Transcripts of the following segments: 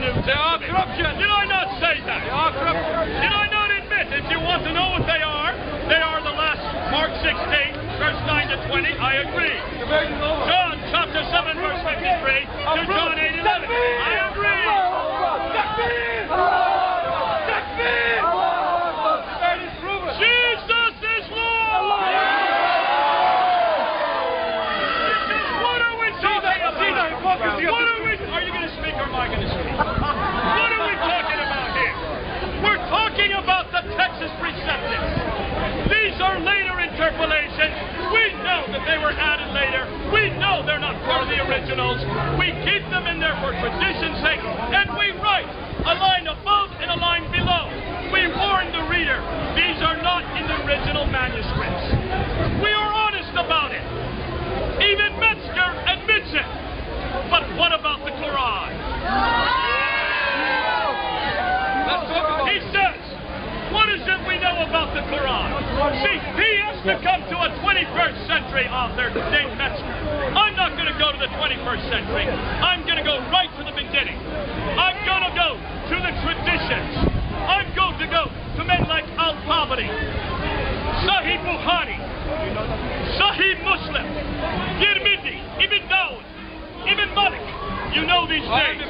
New Testament. They are corruption. Did I not say that? They are corruption. Did I not admit, if you want to know what they are the last Mark 16, verse 9 to 20, I agree. John chapter 7, verse 53 to John 8, 11. I agree. Jesus is Lord. What are we talking about? What are we? Are you going to speak or am I going to speak? What are we talking about here? We're talking about the Texas Preceptives. These are later interpolations. We know that they were added later. We know they're not part of the originals. We keep them in there for tradition's sake, and we write a line above and a line below. We warn the reader, these are not in the original manuscripts. We are honest about it. Even Metzger admits it. But what about the Quran? Let's talk about He says, what is it we know about the Quran? See, he has to come to a 21st century author named Metzger. I'm not going to go to the 21st century. I'm going to go right to the beginning. I'm going to go to the traditions. I'm going to go to men like Al-Tabari, Sahih Bukhari, Sahih Muslim, Tirmidhi, Ibn Dawud, Ibn Malik. You know these names.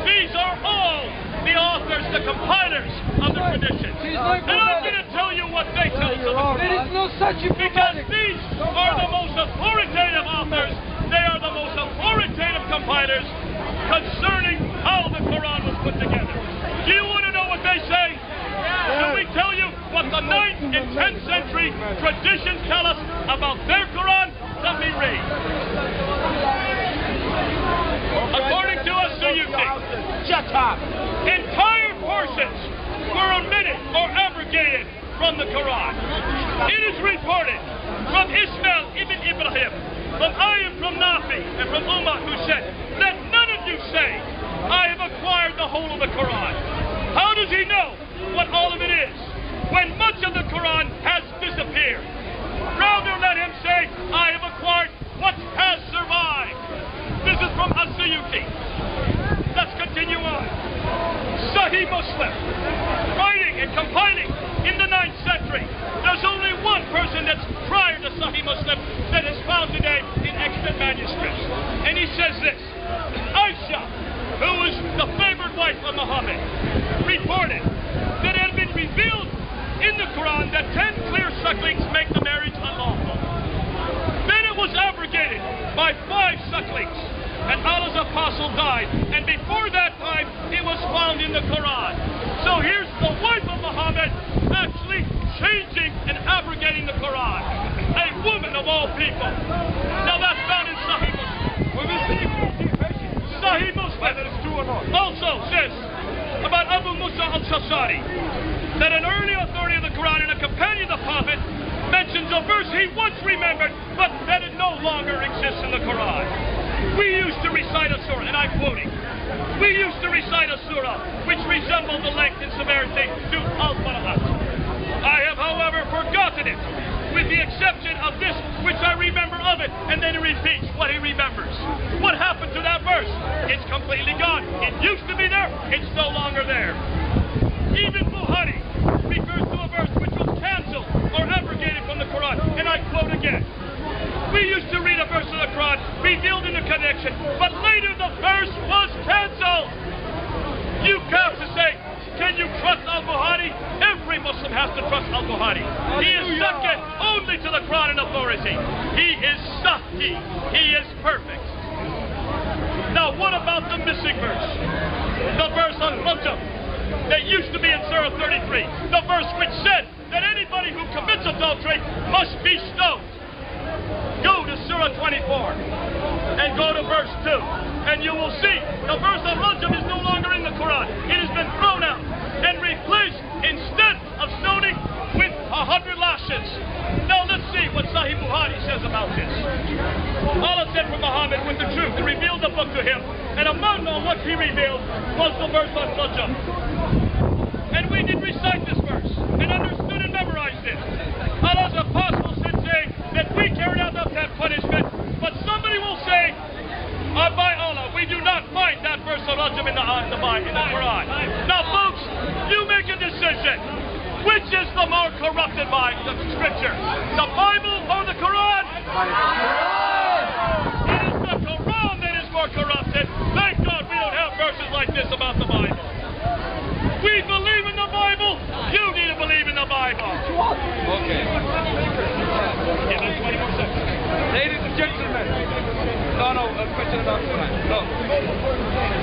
These are all the authors, the compilers of the tradition. And I'm going to tell you what they tell us about There is no such because these are the most authoritative authors. They are the most authoritative compilers concerning how the Quran was put together. Do you want to know what they say? Can we tell you what the 9th and 10th century traditions tell us about their Quran? Let me read. According to us, entire portions were omitted or abrogated from the Quran. It is reported from Ismail ibn Ibrahim, from Ayub from Nafi, and from Umar who said, let none of you say, I have acquired the whole of the Quran. How does he know what all of it is when much of the Quran has disappeared? Rather let him say, I have acquired what has survived. This is from As-Suyuti. Let's continue on. Sahih Muslim, writing and compiling in the 9th century. There's only one person that's prior to Sahih Muslim that is found today in extant manuscripts. And he says this, Aisha, who was the favored wife of Muhammad, reported that it had been revealed in the Quran that 10 clear sucklings make the marriage unlawful. Then it was abrogated by 5 sucklings, and Allah's apostle died, and before that time it was found in the Quran. So here's the wife of Muhammad actually changing and abrogating the Quran. A woman of all people. Now that's found in Sahih Muslim. Sahih Muslim also says about Abu Musa al-Shashari that an early authority of the Quran and a companion of the Prophet mentions a verse he once remembered, but that it no longer exists in the Quran. We used to recite a surah, and I'm quoting, we used to recite a surah which resembled the length and severity to Al-Baraat. I have, however, forgotten it, with the exception of this which I remember of it, and then he repeats what he remembers. What happened to that verse? It's completely gone. It used to be there, it's no longer there. Even Bukhari refers to a verse which was cancelled or abrogated from the Quran, and I quote again. We used to read a verse of the Quran revealed in the connection, but later the verse was cancelled. You have to say, can you trust Al-Bukhari? Every Muslim has to trust Al-Bukhari. He is second only to the Quran in authority. He is Sahih. He is perfect. Now what about the missing verse? The verse on Rajab that used to be in Surah 33. The verse which said that anybody who commits adultery must be stoned. Go to Surah 24 and go to verse 2 and you will see the verse of Rajab is no longer in the Quran. It has been thrown out and replaced instead of stoning with 100 lashes. Now let's see what Sahih Bukhari says about this. Allah said from Muhammad with the truth and revealed the book to him, and among all what he revealed was the verse on Rajab. And we did recite this verse and understood and memorized it. Allah's apostles said saying that we carried out that punishment, but somebody will say, By Allah, we do not find that verse of Rajam in the Quran. Now, folks, you make a decision. Which is the more corrupted by the scripture? The Bible or the Quran? It is the Quran that is more corrupted. Thank God we don't have verses like this about the Bible. We believe in the Bible. You need to believe in the Bible. Okay. Give us 20 more seconds. Ladies and gentlemen. No, a question about Quran. No.